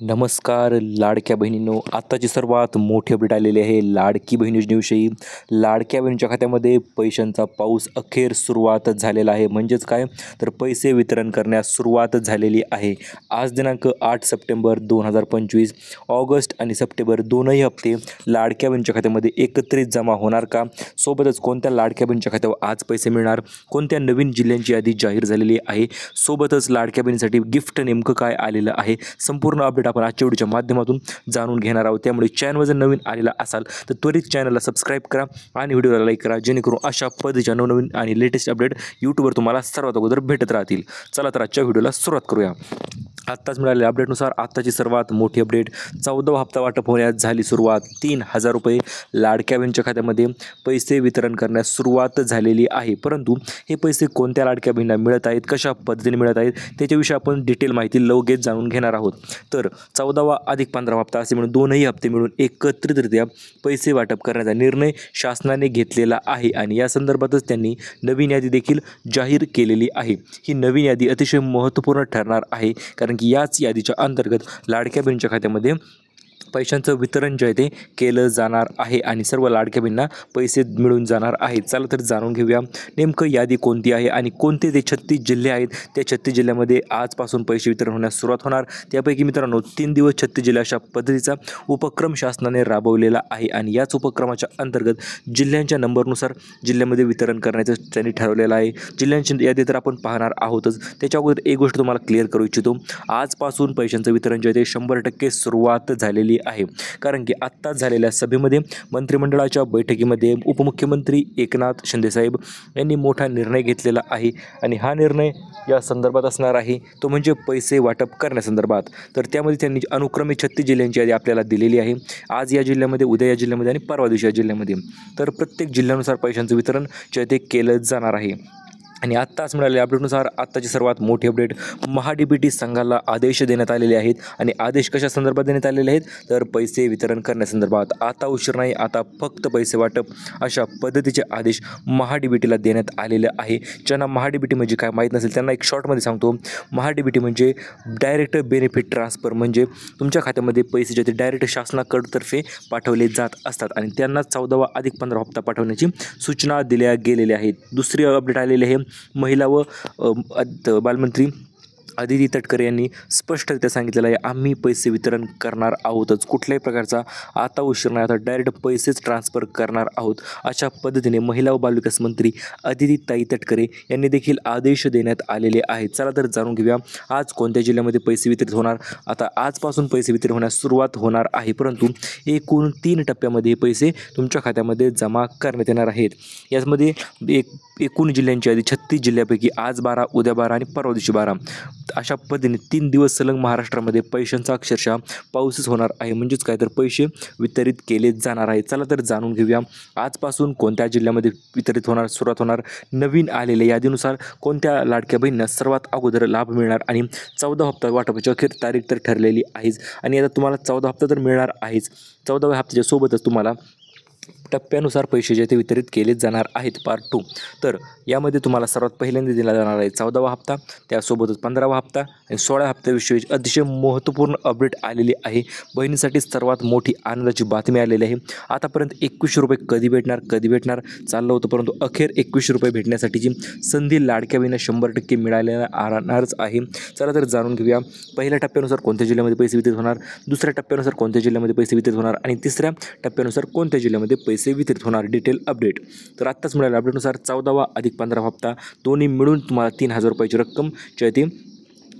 नमस्कार लाडक्या बहिणींनो, आत्ताची सर्वात मोठी अपडेट आलेली आहे लाडकी बहीण योजनेविषयी. लाडक्या बहिणीच्या खात्यामध्ये पैशांचा पाऊस अखेर सुरुवात झालेला आहे. म्हणजेच काय तर पैसे वितरण करण्यास सुरुवात झालेली आहे. आज दिनांक 8 सप्टेंबर 2025. ऑगस्ट आणि सप्टेंबर दोनही हप्ते लाडक्या बहिणीच्या खात्यामध्ये एकत्रित जमा होणार का? सोबतच कोणत्या लाडक्या बहिणीच्या खात्यावर आज पैसे मिळणार, कोणत्या नवीन जिल्ह्यांची यादी जाहीर झालेली आहे, सोबतच लाडक्या बहिणीसाठी गिफ्ट नेमकं काय आलेलं आहे, संपूर्ण अपडेट आपण आजच्या व्हिडिओच्या माध्यमातून जाणून घेणार आहोत. त्यामुळे चॅनलवर जर नवीन आलेला असाल तर त्वरित चॅनलला सबस्क्राईब करा आणि व्हिडिओला लाईक करा, जेणेकरून अशा पद्धतीच्या नवनवीन आणि लेटेस्ट अपडेट यूट्यूबवर तुम्हाला सर्वात अगोदर भेटत राहतील. चला तर आजच्या व्हिडिओला सुरुवात करूया. आत्ताच मिळालेल्या अपडेटनुसार आत्ताची सर्वात मोठी अपडेट, 14वा हप्ता वाटप होण्यास झाली सुरुवात. 3,000 रुपये लाडक्या बहिणीच्या खात्यामध्ये पैसे वितरण करण्यास सुरुवात झालेली आहे. परंतु हे पैसे कोणत्या लाडक्या बहिणींना मिळत आहेत, कशा पद्धतीने मिळत आहेत, त्याच्याविषयी आपण डिटेल माहिती लगेच जाणून घेणार आहोत. तर 14वा अधिक 15वा हप्ता असे म्हणून दोनही हप्ते मिळून एकत्रितरित्या पैसे वाटप करण्याचा निर्णय शासनाने घेतलेला आहे आणि या संदर्भातच त्यांनी नवीन यादी देखील जाहीर केलेली आहे. ही नवीन यादी अतिशय महत्त्वपूर्ण ठरणार आहे, कारण की याच यादीच्या अंतर्गत लाडक्या बहिणीच्या खात्यामध्ये पैशांचं वितरण जे आहे ते केलं जाणार आहे आणि सर्व लाडक्या बहिणींना पैसे मिळून जाणार आहेत. चला तर जाणून घेऊया नेमकं यादी कोणती आहे आणि कोणते ते 36 जिल्हे आहेत. त्या 36 जिल्ह्यामध्ये आजपासून पैसे वितरण होण्यास सुरुवात होणार. त्यापैकी मित्रांनो 3 दिवस 36 जिल्हे अशा पद्धतीचा उपक्रम शासनाने राबवलेला आहे आणि याच उपक्रमाच्या अंतर्गत जिल्ह्यांच्या नंबरनुसार जिल्ह्यामध्ये वितरण करण्याचं त्यांनी ठरवलेलं आहे. जिल्ह्यांची यादी तर आपण पाहणार आहोतच. त्याच्या अगोदर एक गोष्ट तुम्हाला क्लिअर करू इच्छितो, आजपासून पैशांचं वितरण जे आहे ते 100% सुरुवात झालेली आहे. कारण की आत्ताच झालेल्या सभेमध्ये मंत्रिमंडळाच्या बैठकीमध्ये उपमुख्यमंत्री एकनाथ शिंदेसाहेब यांनी मोठा निर्णय घेतलेला आहे आणि हा निर्णय या संदर्भात असणार आहे, तो म्हणजे पैसे वाटप करण्यासंदर्भात. तर त्यामध्ये त्यांनी अनुक्रमे 36 जिल्ह्यांची यादी आपल्याला दिलेली आहे. आज या जिल्ह्यामध्ये, उद्या या जिल्ह्यामध्ये आणि परवा दिवशी या जिल्ह्यामध्ये. तर प्रत्येक जिल्ह्यानुसार पैशांचं वितरण जे आहे ते केलं जाणार आहे. आणि आत्ताच मिळालेल्या अपडेटनुसार आत्ताची सर्वात मोठी अपडेट, महा-डी-बी-टी संघाला आदेश देण्यात आलेले आहेत आणि आदेश कशा संदर्भात देण्यात आलेले आहेत तर पैसे वितरण करण्यासंदर्भात. आता उशीर नाही, आता फक्त पैसे वाटप, अशा पद्धतीचे आदेश महा-डी-बी-टीला देण्यात आलेले आहे. ज्यांना महा-डी-बी-टी म्हणजे काय माहीत नसेल त्यांना एक शॉर्टमध्ये सांगतो. महा-डी-बी-टी म्हणजे डायरेक्ट बेनिफिट ट्रान्सफर, म्हणजे तुमच्या खात्यामध्ये पैसे जे ते डायरेक्ट शासनाकडतर्फे पाठवले जात असतात आणि त्यांना 14वा अधिक 15 हप्ता पाठवण्याची सूचना दिल्या गेलेल्या आहेत. दुसरी अपडेट आलेली आहे, महिला व बालमंत्री अदिती तटकरे यांनी स्पष्टरित्या सांगितलेलं आहे, आम्ही पैसे वितरण करणार आहोतच. कुठल्याही प्रकारचा आता उशीर नाही, आता डायरेक्ट पैसेच ट्रान्सफर करणार आहोत. अशा पद्धतीने महिला व बालविकास मंत्री अदिती तटकरे यांनी देखील आदेश देण्यात आलेले आहेत. चला तर जाणून घेऊया आज कोणत्या जिल्ह्यामध्ये पैसे वितरित होणार. आता आजपासून पैसे वितरित होण्यास सुरुवात होणार आहे, परंतु एकूण 3 टप्प्यामध्ये हे पैसे तुमच्या खात्यामध्ये जमा करण्यात येणार आहेत. यामध्ये एकूण जिल्ह्यांची यादी 36 जिल्ह्यापैकी आज 12, उद्या 12 आणि परवा दिवशी 12 अशा पद्धतीने 3 दिवस सलग महाराष्ट्रामध्ये पैशांचा अक्षरशः पाऊसच होणार आहे. म्हणजेच काय तर पैसे वितरित केले जाणार आहेत. चला तर जाणून घेऊया आजपासून कोणत्या जिल्ह्यामध्ये वितरित होणार, सुरुवात होणार, नवीन आलेल्या यादीनुसार कोणत्या लाडक्या बहिणींना सर्वात अगोदर लाभ मिळणार आणि 14 हप्ता वाटपाची अखेर तारीख तर ठरलेली आहेच आणि आता तुम्हाला 14 हप्ता तर मिळणार आहेच. 14व्या हप्त्याच्या सोबतच तुम्हाला टप्प्यानुसार पैसे जे ते वितरित केले जाणार आहेत. पार्ट 2. तर यामध्ये तुम्हाला सर्वात पहिल्यांदा दिला जाणार आहे 14वा हप्ता, त्यासोबतच 15वा हप्ता आणि 16व्या हप्त्याविषयी अतिशय महत्त्वपूर्ण अपडेट आलेली आहे. बहिणीसाठी सर्वात मोठी आनंदाची बातमी आलेली आहे. आतापर्यंत 21 रुपये कधी भेटणार चाललं होतं, परंतु अखेर 21 रुपये भेटण्यासाठीची संधी लाडक्या बहिणींना 100% मिळालेणारच आहे. चला तर जाणून घेऊया पहिल्या टप्प्यानुसार कोणत्या जिल्ह्यामध्ये पैसे वितरित होणार, दुसऱ्या टप्प्यानुसार कोणत्या जिल्ह्यामध्ये पैसे वितरित होणार आणि तिसऱ्या टप्प्यानुसार कोणत्या जिल्ह्यामध्ये पैसे वितरित होणार, डिटेल अपडेट. तर आत्ताच मिळालेल्या अपडेटनुसार 14वा अधिक 15वा हप्ता दोन्ही मिळून तुम्हाला 3,000 रुपयाची रक्कम जी आहे ती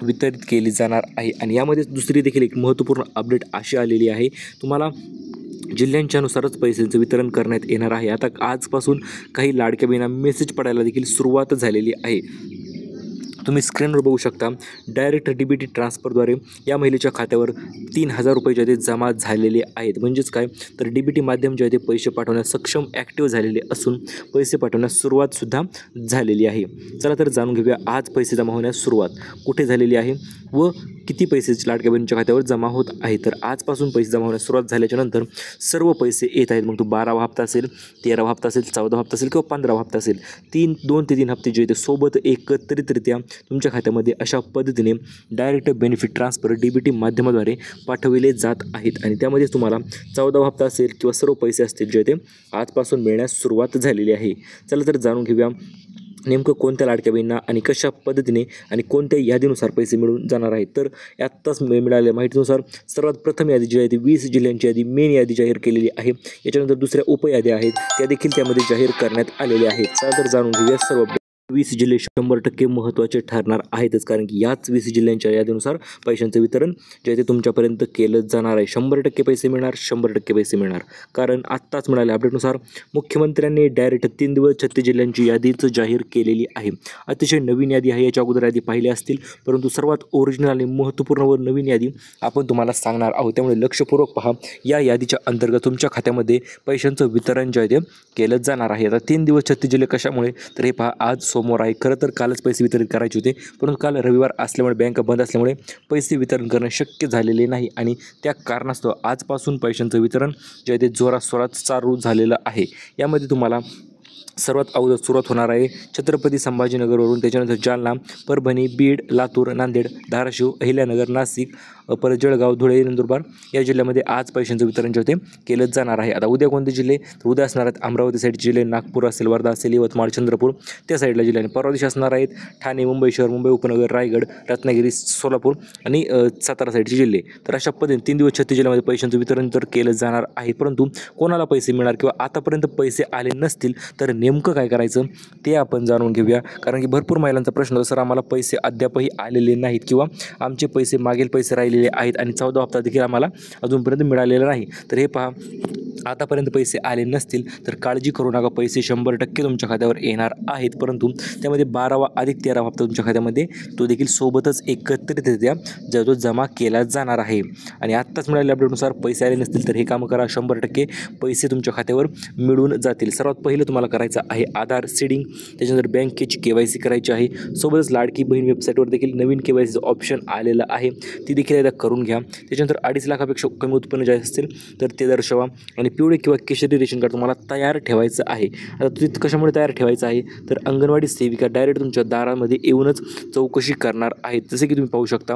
वितरित केली जाणार आहे. आणि यामध्ये दुसरी देखील एक महत्त्वपूर्ण अपडेट अशी आलेली आहे, तुम्हाला जिल्ह्यांच्यानुसारच पैशांचं वितरण करण्यात येणार आहे. आता आजपासून काही लाडक्या बहिणींना मेसेज पडायला देखील सुरुवात झालेली आहे. तुम्ही स्क्रीनवर बघू शकता, डायरेक्ट डी-बी-टी ट्रान्सफरद्वारे या महिलेच्या खात्यावर 3,000 रुपये जे आहे ते जमा झालेले आहेत. म्हणजेच काय तर डी-बी-टी माध्यम जे आहे ते पैसे पाठवण्यास सक्षम ॲक्टिव्ह झालेले असून पैसे पाठवण्यास सुरुवातसुद्धा झालेली आहे. चला तर जाणून घेऊया आज पैसे जमा होण्यास सुरुवात कुठे झालेली आहे व किती पैसे लाडक्या बहिणीच्या खात्यावर जमा होत आहे. तर आजपासून पैसे जमा होण्यास सुरुवात झाल्याच्या नंतर सर्व पैसे येत आहेत. मग तो 12वा हप्ता असेल, 13वा हप्ता असेल, 14वा हप्ता असेल किंवा 15वा हप्ता असेल, 2 ते 3 हप्ते जे ते सोबत एकत्रितरित्या तुमच्या खात्यामध्ये अशा पद्धतीने डायरेक्ट बेनिफिट ट्रान्सफर DBT माध्यमाद्वारे पाठविले जात आहेत आणि त्यामध्ये तुम्हाला 14वा हप्ता असेल किंवा सर्व पैसे असतील जे ते आजपासून मिळण्यास सुरुवात झालेली आहे. चला तर जाणून घेऊया नेमकं कोणत्या लाडक्या बहिणींना आणि कशा पद्धतीने आणि कोणत्या यादीनुसार पैसे मिळून जाणार आहेत. तर आत्ताच मिळालेल्या माहितीनुसार सर्वात प्रथम यादी जी आहे ती 20 जिल्ह्यांची यादी मेन यादी जाहीर केलेली आहे. याच्यानंतर दुसऱ्या उपयाद्या आहेत त्या देखील त्यामध्ये जाहीर करण्यात आलेल्या आहेत. चला तर जाणून घेऊया सर्व 20 जिल्हे 100% महत्त्वाचे ठरणार आहेतच, कारण की याच 20 जिल्ह्यांच्या यादीनुसार पैशांचं वितरण जे आहे ते तुमच्यापर्यंत केलं जाणार आहे. 100% पैसे मिळणार, 100% पैसे मिळणार. कारण आत्ताच मिळाल्या अपडेटनुसार मुख्यमंत्र्यांनी डायरेक्ट 3 दिवस 36 जिल्ह्यांची यादीच जाहीर केलेली आहे. अतिशय नवीन यादी आहे. याच्या अगोदर यादी पाहिली असतील, परंतु सर्वात ओरिजिनल आणि महत्त्वपूर्ण व नवीन यादी आपण तुम्हाला सांगणार आहोत. त्यामुळे लक्षपूर्वक पहा. या यादीच्या अंतर्गत तुमच्या खात्यामध्ये पैशांचं वितरण जे आहे ते केलं जाणार आहे. आता 3 दिवस 36 जिल्हे कशामुळे, तर हे पहा आज सोमवार आहे. खरं तर कालच पैसे वितरित करायचे होते, परंतु काल रविवार असल्यामुळे बँका बंद असल्यामुळे पैसे वितरण करणं शक्य झालेले नाही आणि त्या कारणास्तव आजपासून पैशांचं वितरण जे आहे ते जोराशोरात चालू झालेलं आहे. यामध्ये तुम्हाला सर्वात अगोदर सुरुवात होणार आहे छत्रपती संभाजीनगरवरून, त्याच्यानंतर जालना, परभणी, बीड, लातूर, नांदेड, धाराशिव, अहिल्यानगर, नाशिक, परत जळगाव, धुळे, नंदुरबार या जिल्ह्यामध्ये आज पैशांचं वितरण जे होते केलं जाणार आहे. आता उद्या कोणते जिल्हे, तर उद्या असणार आहेत अमरावती साईडचे जिल्हे, नागपूर असेल, वर्धा असेल, यवतमाळ, चंद्रपूर त्या साईडला जिल्हे. आणि परवा दिवशी असणार आहेत ठाणे, मुंबई शहर, मुंबई उपनगर, रायगड, रत्नागिरी, सोलापूर आणि सातारा साईडचे जिल्हे. तर अशा पद्धतीने 3 दिवस 36 जिल्ह्यामध्ये पैशांचं वितरण तर केलं जाणार आहे. परंतु कोणाला पैसे मिळणार किंवा आतापर्यंत पैसे आले नसतील तर नेमकं काय करायचं ते आपण जाणून घेऊया. कारण की भरपूर महिलांचा प्रश्न होता, सर आम्हाला पैसे अद्यापही आलेले नाहीत किंवा आमचे पैसे मागील पैसे राहिलेले आहेत आणि 14वा हप्ता देखील आम्हाला अजूनपर्यंत मिळालेला नाही. तर हे पहा, आतापर्यंत पैसे आले नसतील तर काळजी करू नका. पैसे 100% तुमच्या खात्यावर येणार आहेत, परंतु त्यामध्ये 12वा अधिक 13वा हप्ता तुमच्या खात्यामध्ये तो देखील सोबतच एकत्रितरित्या तो जमा केला जाणार आहे. आणि आत्ताच मिळालेल्या अपडेटनुसार पैसे आले नसतील तर हे कामं करा. 100% पैसे तुमच्या खात्यावर मिळून जातील. सर्वात पहिलं तुम्हाला करायचं आहे आधार सीडिंग, त्याच्यानंतर बँकेची KYC करायची आहे. सोबतच लाडकी बहीण वेबसाईटवर देखील नवीन KYCचं ऑप्शन आलेलं आहे, ती देखील एकदा करून घ्या. त्याच्यानंतर 2.5 लाखापेक्षा कमी उत्पन्न जे असेल तर ते दर्शवा आणि पिवळे किंवा केशरी रेशन कार्ड तुम्हाला तयार ठेवायचं आहे. आता ते कशामुळे तयार ठेवायचं आहे, तर अंगणवाडी सेविका डायरेक्ट तुमच्या दारामध्ये येऊनच चौकशी करणार आहेत. जसे की तुम्ही पाहू शकता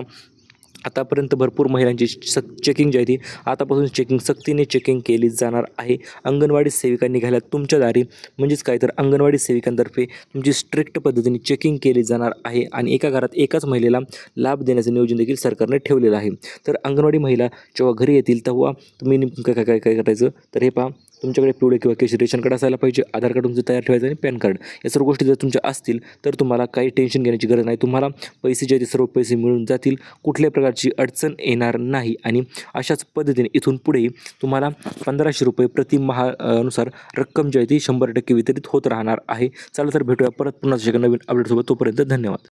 आतापर्यंत भरपूर महिलांची चेकिंग जी आहे ती आतापासून सक्तीने चेकिंग केली जाणार आहे. अंगणवाडी सेविका निघाल्या तुमच्या दारी, म्हणजेच काय तर अंगणवाडी सेविकांतर्फे तुमची स्ट्रिक्ट पद्धतीने चेकिंग केली जाणार आहे आणि एका घरात एकाच महिलेला लाभ देण्याचं नियोजन देखील सरकारने ठेवलेलं आहे. तर अंगणवाडी महिला जेव्हा घरी येतील तेव्हा तुम्ही नेमकं काय करायचं, तर हे पहा, तुमच्याकडे पिवळे किंवा केशरी रेशन कार्ड असायला पाहिजे, आधार कार्ड तुमचं तयार ठेवायचं आणि पॅन कार्ड. या सर्व गोष्टी जर तुमच्या असतील तर तुम्हाला काही टेन्शन घेण्याची गरज नाही. तुम्हाला पैसे जे सर्व पैसे मिळून जातील, कुठल्याही प्रकारची अडचण येणार नाही. आणि अशाच पद्धतीने इथून पुढे तुम्हाला 1500 रुपये प्रतिमाह नुसार रक्कम जी आहे ती 100% वितरित होत राहणार आहे. चला तर भेटूया परत पुन्हा नवीन अपडेटसोबत. तोपर्यंत धन्यवाद.